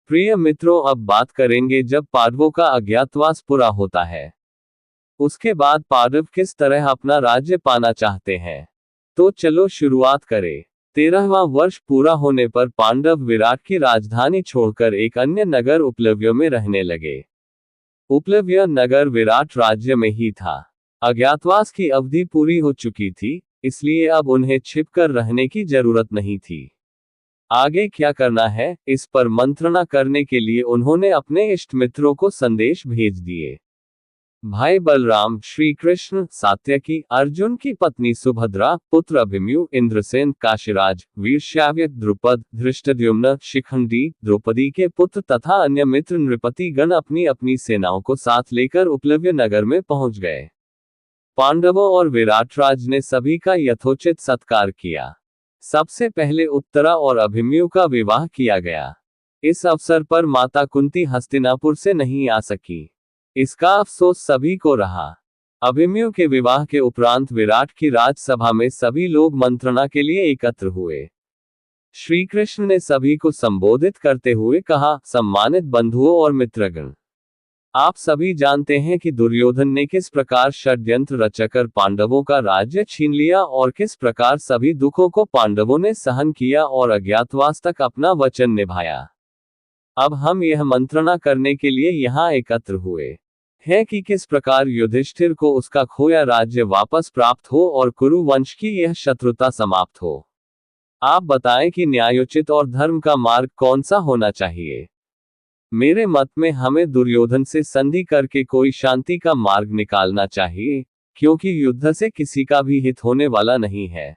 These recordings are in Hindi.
प्रिय मित्रों, अब बात करेंगे जब पांडवों का अज्ञातवास पूरा होता है, उसके बाद पांडव किस तरह अपना राज्य पाना चाहते हैं। तो चलो शुरुआत करें। 13वां वर्ष पूरा होने पर पांडव विराट की राजधानी छोड़कर एक अन्य नगर उपलव्य में रहने लगे। उपलव्य नगर विराट राज्य में ही था। अज्ञातवास की अवधि पूरी हो चुकी थी, इसलिए अब उन्हें छिपकर रहने की जरूरत नहीं थी। आगे क्या करना है, इस पर मंत्रणा करने के लिए उन्होंने अपने इष्ट मित्रों को संदेश भेज दिए। भाई बलराम, श्री कृष्ण, सात्यकी, अर्जुन की पत्नी सुभद्रा, पुत्र अभिमन्यु, इंद्रसेन, काशीराज, वीरश्याव्य, द्रुपद, धृष्टद्युम्न, शिखंडी, द्रौपदी के पुत्र तथा अन्य मित्र नृपति गण अपनी अपनी सेनाओं को साथ लेकर उपलव्य नगर में पहुंच गए। पांडवों और विराटराज ने सभी का यथोचित सत्कार किया। सबसे पहले उत्तरा और अभिमन्यु का विवाह किया गया। इस अवसर पर माता कुंती हस्तिनापुर से नहीं आ सकी। इसका अफसोस सभी को रहा। अभिमन्यु के विवाह के उपरांत विराट की राजसभा में सभी लोग मंत्रणा के लिए एकत्र हुए। श्री कृष्ण ने सभी को संबोधित करते हुए कहा, सम्मानित बंधुओं और मित्रगण, आप सभी जानते हैं कि दुर्योधन ने किस प्रकार षड्यंत्र रचकर पांडवों का राज्य छीन लिया और किस प्रकार सभी दुखों को पांडवों ने सहन किया और अज्ञातवास तक अपना वचन निभाया। अब हम यह मंत्रणा करने के लिए यहाँ एकत्र हुए हैं कि किस प्रकार युधिष्ठिर को उसका खोया राज्य वापस प्राप्त हो और कुरु वंश की यह शत्रुता समाप्त हो। आप बताएं कि न्यायोचित और धर्म का मार्ग कौन सा होना चाहिए। मेरे मत में हमें दुर्योधन से संधि करके कोई शांति का मार्ग निकालना चाहिए, क्योंकि युद्ध से किसी का भी हित होने वाला नहीं है।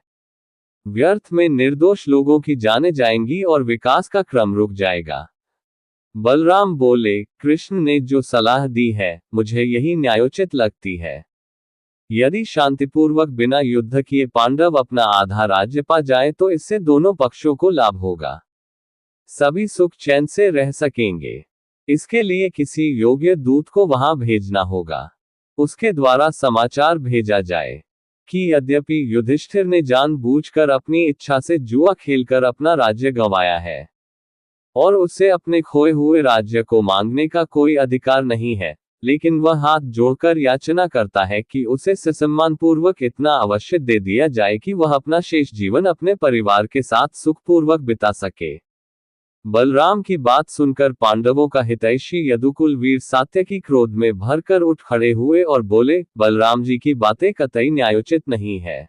व्यर्थ में निर्दोष लोगों की जानें जाएंगी और विकास का क्रम रुक जाएगा। बलराम बोले, कृष्ण ने जो सलाह दी है, मुझे यही न्यायोचित लगती है। यदि शांतिपूर्वक बिना युद्ध किए पांडव अपना आधा राज्य पा जाए तो इससे दोनों पक्षों को लाभ होगा। सभी सुख चैन से रह सकेंगे। इसके लिए किसी योग्य दूत को वहां भेजना होगा। उसके द्वारा समाचार भेजा जाए कि यद्यपि युधिष्ठिर ने जानबूझकर अपनी इच्छा से जुआ खेलकर अपना राज्य गंवाया है और उसे अपने खोए हुए राज्य को मांगने का कोई अधिकार नहीं है, लेकिन वह हाथ जोड़कर याचना करता है कि उसे सम्मानपूर्वक इतना अवश्य दे दिया जाए कि वह अपना शेष जीवन अपने परिवार के साथ सुखपूर्वक बिता सके। बलराम की बात सुनकर पांडवों का हितैषी यदुकुल वीर सात्यकी क्रोध में भरकर उठ खड़े हुए और बोले, बलराम जी की बातें कतई न्यायोचित नहीं है।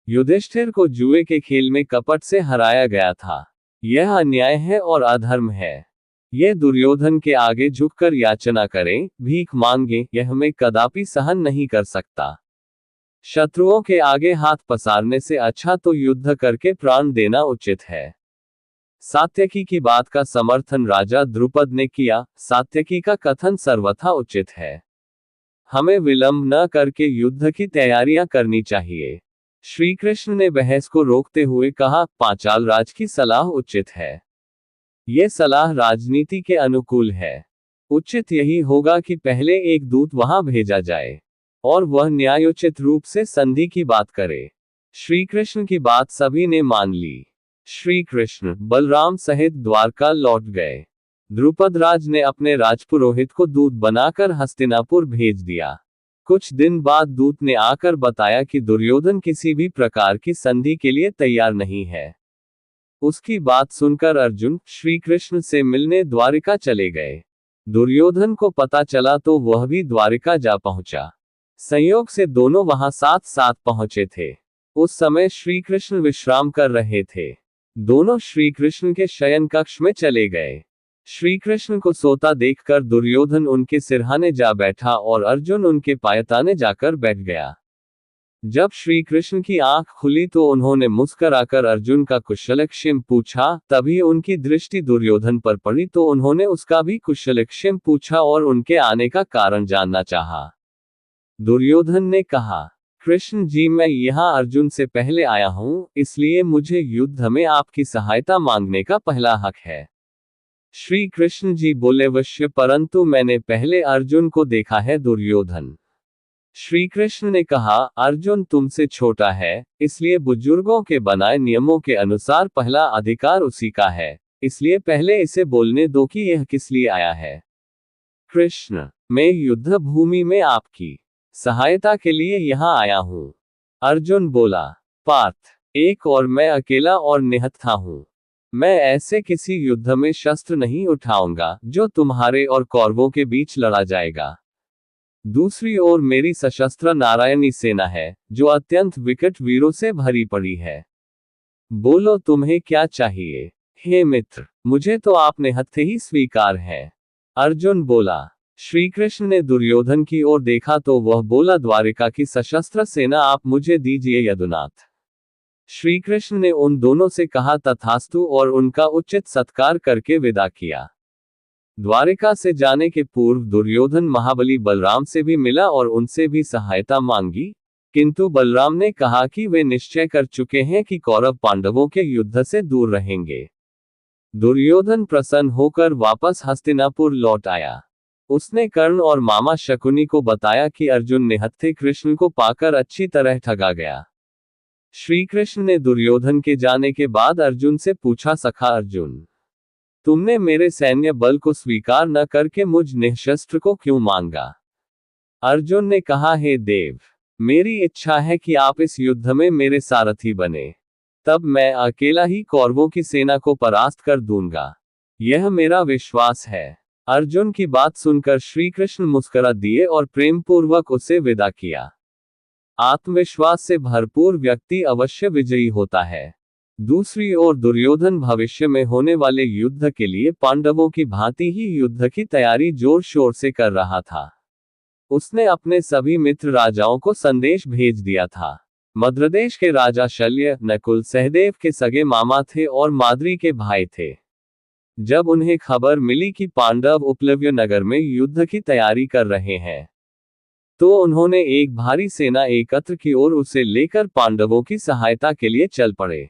युधिष्ठिर को जुए के खेल में कपट से हराया गया था। यह अन्याय है और अधर्म है। यह दुर्योधन के आगे झुककर याचना करें, भीख मांगे, यह मैं कदापि सहन नहीं कर सकता। शत्रुओं के आगे हाथ पसारने से अच्छा तो युद्ध करके प्राण देना उचित है। सात्यकी की बात का समर्थन राजा द्रुपद ने किया। सात्यकी का कथन सर्वथा उचित है। हमें विलंब न करके युद्ध की तैयारियां करनी चाहिए। श्री कृष्ण ने बहस को रोकते हुए कहा, पांचाल राज की सलाह उचित है। यह सलाह राजनीति के अनुकूल है। उचित यही होगा कि पहले एक दूत वहां भेजा जाए और वह न्यायोचित रूप से संधि की बात करे। श्री कृष्ण की बात सभी ने मान ली। श्री कृष्ण बलराम सहित द्वारका लौट गए। द्रुपद राज ने अपने राजपुरोहित को दूत बनाकर हस्तिनापुर भेज दिया। कुछ दिन बाद दूत ने आकर बताया कि दुर्योधन किसी भी प्रकार की संधि के लिए तैयार नहीं है। उसकी बात सुनकर अर्जुन श्री कृष्ण से मिलने द्वारिका चले गए। दुर्योधन को पता चला तो वह भी द्वारिका जा पहुंचा। संयोग से दोनों वहां साथ साथ पहुंचे थे। उस समय श्री कृष्ण विश्राम कर रहे थे। दोनों श्री कृष्ण के शयन कक्ष में चले गए। श्री कृष्ण को सोता देखकर दुर्योधन उनके सिरहाने जा बैठा और अर्जुन उनके पायताने जाकर बैठ गया। जब श्री कृष्ण की आंख खुली तो उन्होंने मुस्कुराकर अर्जुन का कुशलक्षेम पूछा। तभी उनकी दृष्टि दुर्योधन पर पड़ी तो उन्होंने उसका भी कुशलक्षेम पूछा और उनके आने का कारण जानना चाहा। दुर्योधन ने कहा, कृष्ण जी, मैं यहाँ अर्जुन से पहले आया हूँ, इसलिए मुझे युद्ध में आपकी सहायता मांगने का पहला हक है। श्री कृष्ण जी बोले, अवश्य, परंतु मैंने पहले अर्जुन को देखा है। दुर्योधन श्री कृष्ण ने कहा, अर्जुन तुमसे छोटा है, इसलिए बुजुर्गों के बनाए नियमों के अनुसार पहला अधिकार उसी का है। इसलिए पहले इसे बोलने दो कि यह किस लिए आया है। कृष्ण, मैं युद्ध भूमि में आपकी सहायता के लिए यहाँ आया हूँ। अर्जुन बोला, पार्थ, एक और मैं अकेला और निहत्था हूँ। मैं ऐसे किसी युद्ध में शस्त्र नहीं उठाऊंगा जो तुम्हारे और कौरवों के बीच लड़ा जाएगा। दूसरी ओर मेरी सशस्त्र नारायणी सेना है, जो अत्यंत विकट वीरों से भरी पड़ी है। बोलो तुम्हें क्या चाहिए। हे मित्र, मुझे तो आपने हत्थे ही स्वीकार है। अर्जुन बोला। श्री कृष्ण ने दुर्योधन की ओर देखा तो वह बोला, द्वारिका की सशस्त्र सेना आप मुझे दीजिए यदुनाथ। श्री कृष्ण ने उन दोनों से कहा तथास्तु और उनका उचित सत्कार करके विदा किया। द्वारिका से जाने के पूर्व दुर्योधन महाबली बलराम से भी मिला और उनसे भी सहायता मांगी, किंतु बलराम ने कहा कि वे निश्चय कर चुके हैं कि कौरव पांडवों के युद्ध से दूर रहेंगे। दुर्योधन प्रसन्न होकर वापस हस्तिनापुर लौट आया। उसने कर्ण और मामा शकुनी को बताया कि अर्जुन निहत्थे कृष्ण को पाकर अच्छी तरह ठगा गया। श्री कृष्ण ने दुर्योधन के जाने के बाद अर्जुन से पूछा, सखा अर्जुन, तुमने मेरे सैन्य बल को स्वीकार न करके मुझ निःशस्त्र को क्यों मांगा। अर्जुन ने कहा, हे देव, मेरी इच्छा है कि आप इस युद्ध में मेरे सारथी बने, तब मैं अकेला ही कौरवों की सेना को परास्त कर दूंगा। यह मेरा विश्वास है। अर्जुन की बात सुनकर श्री कृष्ण मुस्कुरा दिए और प्रेम पूर्वक उसे विदा किया। आत्मविश्वास से भरपूर व्यक्ति अवश्य विजयी होता है। दूसरी ओर दुर्योधन भविष्य में होने वाले युद्ध के लिए पांडवों की भांति ही युद्ध की तैयारी जोर शोर से कर रहा था। उसने अपने सभी मित्र राजाओं को संदेश भेज दिया था। मद्रदेश के राजा शल्य, नकुल, सहदेव के सगे मामा थे और माद्री के भाई थे। जब उन्हें खबर मिली कि पांडव उपलव्य नगर में युद्ध की तैयारी कर रहे हैं, तो उन्होंने एक भारी सेना एकत्र की और उसे लेकर पांडवों की सहायता के लिए चल पड़े।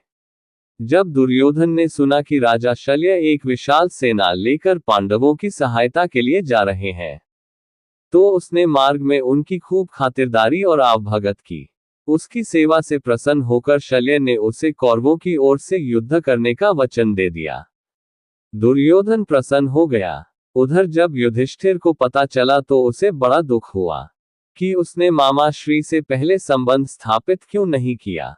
जब दुर्योधन ने सुना कि राजा शल्य एक विशाल सेना लेकर पांडवों की सहायता के लिए जा रहे हैं, तो उसने मार्ग में उनकी खूब खातिरदारी और आवभगत की। उसकी सेवा से प्रसन्न होकर शल्य ने उसे कौरवों की ओर से युद्ध करने का वचन दे दिया। दुर्योधन प्रसन्न हो गया। उधर जब युधिष्ठिर को पता चला तो उसे बड़ा दुख हुआ कि उसने मामा श्री से पहले संबंध स्थापित क्यों नहीं किया।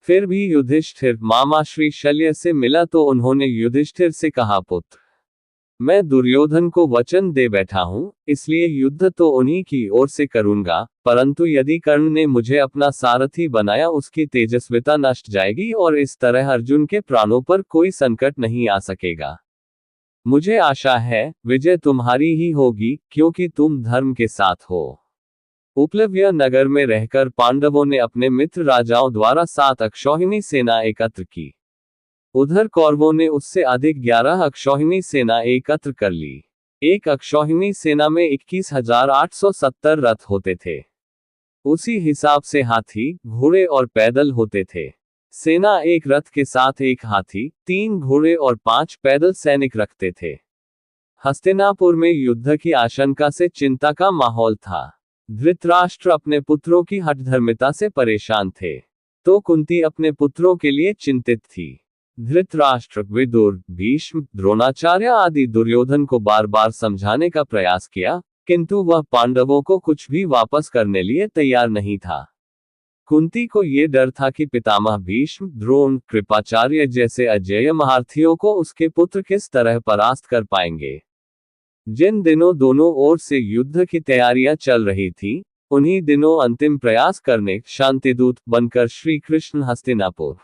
फिर भी युधिष्ठिर मामा श्री शल्य से मिला तो उन्होंने युधिष्ठिर से कहा, पुत्र, मैं दुर्योधन को वचन दे बैठा हूं, इसलिए युद्ध तो उन्हीं की ओर से करूंगा, परंतु यदि कर्ण ने मुझे अपना सारथी बनाया उसकी तेजस्विता नष्ट जाएगी और इस तरह अर्जुन के प्राणों पर कोई संकट नहीं आ सकेगा। मुझे आशा है विजय तुम्हारी ही होगी, क्योंकि तुम धर्म के साथ हो। उपलव्य नगर में रहकर पांडवों ने अपने मित्र राजाओं द्वारा 7 अक्षौहिणी सेना एकत्र की। उधर कौरवों ने उससे अधिक 11 अक्षौहिणी सेना एकत्र कर ली। एक अक्षौहिणी सेना में 21,870 रथ होते थे। उसी हिसाब से हाथी, घोड़े और पैदल होते थे। सेना एक रथ के साथ एक हाथी, 3 घोड़े और 5 पैदल सैनिक रखते थे। हस्तिनापुर में युद्ध की आशंका से चिंता का माहौल था। धृतराष्ट्र अपने पुत्रों की हठधर्मिता से परेशान थे, तो कुंती अपने पुत्रों के लिए चिंतित थी। धृतराष्ट्र, विदुर, भीष्म, द्रोणाचार्य आदि दुर्योधन को बार बार समझाने का प्रयास किया, किंतु वह पांडवों को कुछ भी वापस करने लिए तैयार नहीं था। कुंती को ये डर था कि पितामह भीष्म, द्रोण, कृपाचार्य जैसे अजेय महारथियों को उसके पुत्र किस तरह परास्त कर पाएंगे। जिन दिनों दोनों ओर से युद्ध की तैयारियां चल रही थी, उन्हीं दिनों अंतिम प्रयास करने शांतिदूत बनकर श्री कृष्ण हस्तिनापुर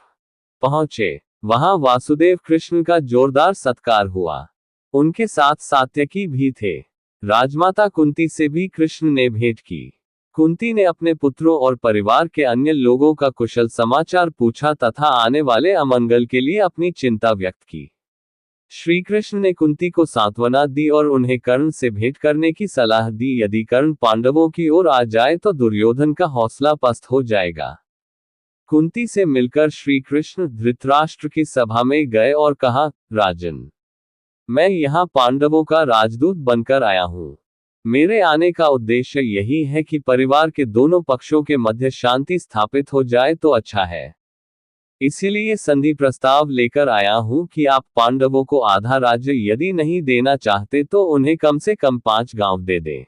पहुंचे। वहां वासुदेव कृष्ण का जोरदार सत्कार हुआ। उनके साथ सात्यकी भी थे। राजमाता कुंती से भी कृष्ण ने भेंट की। कुंती ने अपने पुत्रों और परिवार के अन्य लोगों का कुशल समाचार पूछा तथा आने वाले अमंगल के लिए अपनी चिंता व्यक्त की। श्री कृष्ण ने कुंती को सांत्वना दी और उन्हें कर्ण से भेंट करने की सलाह दी। यदि कर्ण पांडवों की ओर आ जाए तो दुर्योधन का हौसला पस्त हो जाएगा। कुंती से मिलकर श्री कृष्ण धृतराष्ट्र की सभा में गए और कहा, राजन, मैं यहाँ पांडवों का राजदूत बनकर आया हूँ। मेरे आने का उद्देश्य यही है कि परिवार के दोनों पक्षों के मध्य शांति स्थापित हो जाए तो अच्छा है। इसीलिए संधि प्रस्ताव लेकर आया हूं कि आप पांडवों को आधा राज्य यदि नहीं देना चाहते तो उन्हें कम से कम 5 गांव दे दें।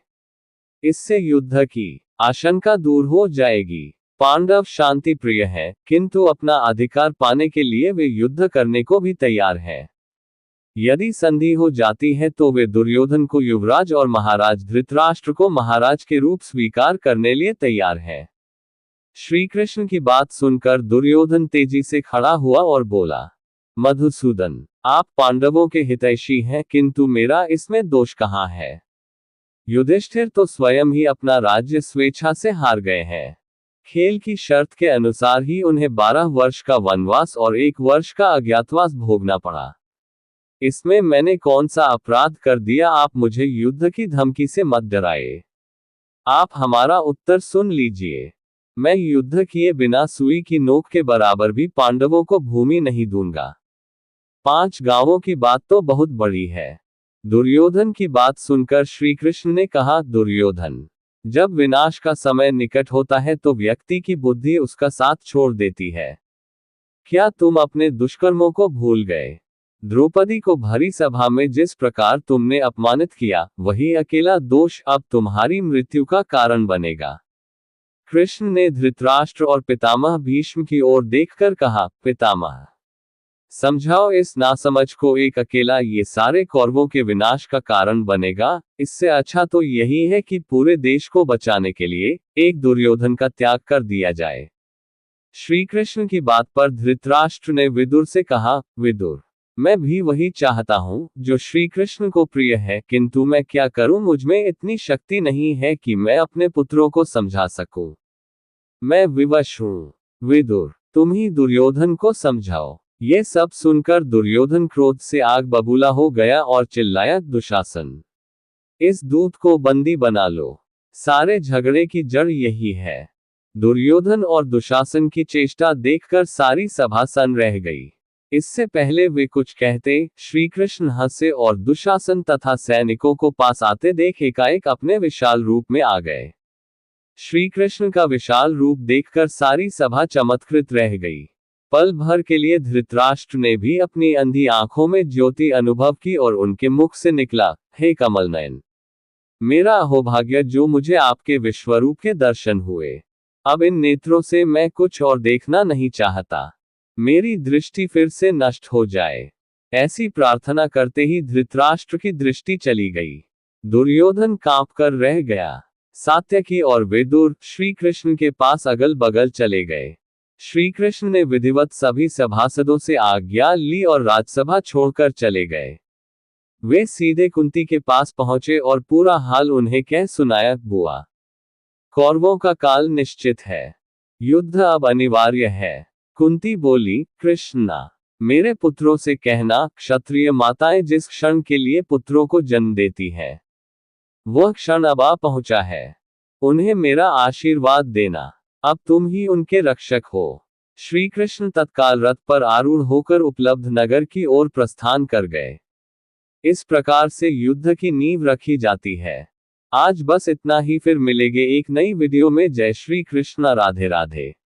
इससे युद्ध की आशंका दूर हो जाएगी। पांडव शांति प्रिय हैं, किंतु अपना अधिकार पाने के लिए वे युद्ध करने को भी तैयार हैं। यदि संधि हो जाती है तो वे दुर्योधन को युवराज और महाराज धृतराष्ट्र को महाराज के रूप स्वीकार करने लिए तैयार हैं। श्री कृष्ण की बात सुनकर दुर्योधन तेजी से खड़ा हुआ और बोला, मधुसूदन, आप पांडवों के हितैषी हैं, किंतु मेरा इसमें दोष कहाँ है? युधिष्ठिर तो स्वयं ही अपना राज्य स्वेच्छा से हार गए हैं। खेल की शर्त के अनुसार ही उन्हें 12 वर्ष का वनवास और 1 वर्ष का अज्ञातवास भोगना पड़ा। इसमें मैंने कौन सा अपराध कर दिया? आप मुझे युद्ध की धमकी से मत डराए। आप हमारा उत्तर सुन लीजिए। मैं युद्ध किए बिना सुई की नोक के बराबर भी पांडवों को भूमि नहीं दूंगा। 5 गांवों की बात तो बहुत बड़ी है। दुर्योधन की बात सुनकर श्री कृष्ण ने कहा, दुर्योधन, जब विनाश का समय निकट होता है तो व्यक्ति की बुद्धि उसका साथ छोड़ देती है। क्या तुम अपने दुष्कर्मों को भूल गए? द्रौपदी को भरी सभा में जिस प्रकार तुमने अपमानित किया, वही अकेला दोष अब तुम्हारी मृत्यु का कारण बनेगा। कृष्ण ने धृतराष्ट्र और पितामह भीष्म की ओर देखकर कहा, पितामह, समझाओ इस नासमझ को, एक अकेला ये सारे कौरवों के विनाश का कारण बनेगा। इससे अच्छा तो यही है कि पूरे देश को बचाने के लिए एक दुर्योधन का त्याग कर दिया जाए। श्री कृष्ण की बात पर धृतराष्ट्र ने विदुर से कहा, विदुर, मैं भी वही चाहता हूँ जो श्री कृष्ण को प्रिय है, किंतु मैं क्या करूँ? मुझमें इतनी शक्ति नहीं है कि मैं अपने पुत्रों को समझा सकूं। मैं विवश हूँ। विदुर, तुम ही दुर्योधन को समझाओ। ये सब सुनकर दुर्योधन क्रोध से आग बबूला हो गया और चिल्लाया, दुशासन, इस दूत को बंदी बना लो। सारे झगड़े की जड़ यही है। दुर्योधन और दुशासन की चेष्टा देखकर सारी सभा सन रह गई। इससे पहले वे कुछ कहते, श्री कृष्ण हंसे और दुशासन तथा सैनिकों को पास आते देख एकाएक अपने विशाल रूप में आ गए। श्री कृष्ण का विशाल रूप देखकर सारी सभा चमत्कृत रह गई। पल भर के लिए धृतराष्ट्र ने भी अपनी अंधी आंखों में ज्योति अनुभव की और उनके मुख से निकला, हे कमल नयन, मेरा अहोभाग्य जो मुझे आपके विश्वरूप के दर्शन हुए। अब इन नेत्रों से मैं कुछ और देखना नहीं चाहता। मेरी दृष्टि फिर से नष्ट हो जाए। ऐसी प्रार्थना करते ही धृतराष्ट्र की दृष्टि चली गई। दुर्योधन कांप कर रह गया। सात्यकी और विदुर श्री कृष्ण के पास अगल बगल चले गए। श्री कृष्ण ने विधिवत सभी सभासदों से आज्ञा ली और राजसभा छोड़कर चले गए। वे सीधे कुंती के पास पहुंचे और पूरा हाल उन्हें कह सुनाया, बुआ, कौरवों का काल निश्चित है, युद्ध अब अनिवार्य है। कुंती बोली, कृष्णा, मेरे पुत्रों से कहना, क्षत्रिय माताएं जिस क्षण के लिए पुत्रों को जन्म देती हैं, वह क्षण अब आ पहुंचा है। उन्हें मेरा आशीर्वाद देना। अब तुम ही उनके रक्षक हो। श्री कृष्ण तत्काल रथ पर आरूढ़ होकर उपलब्ध नगर की ओर प्रस्थान कर गए। इस प्रकार से युद्ध की नींव रखी जाती है। आज बस इतना ही, फिर मिलेंगे एक नई वीडियो में। जय श्री कृष्ण, राधे राधे।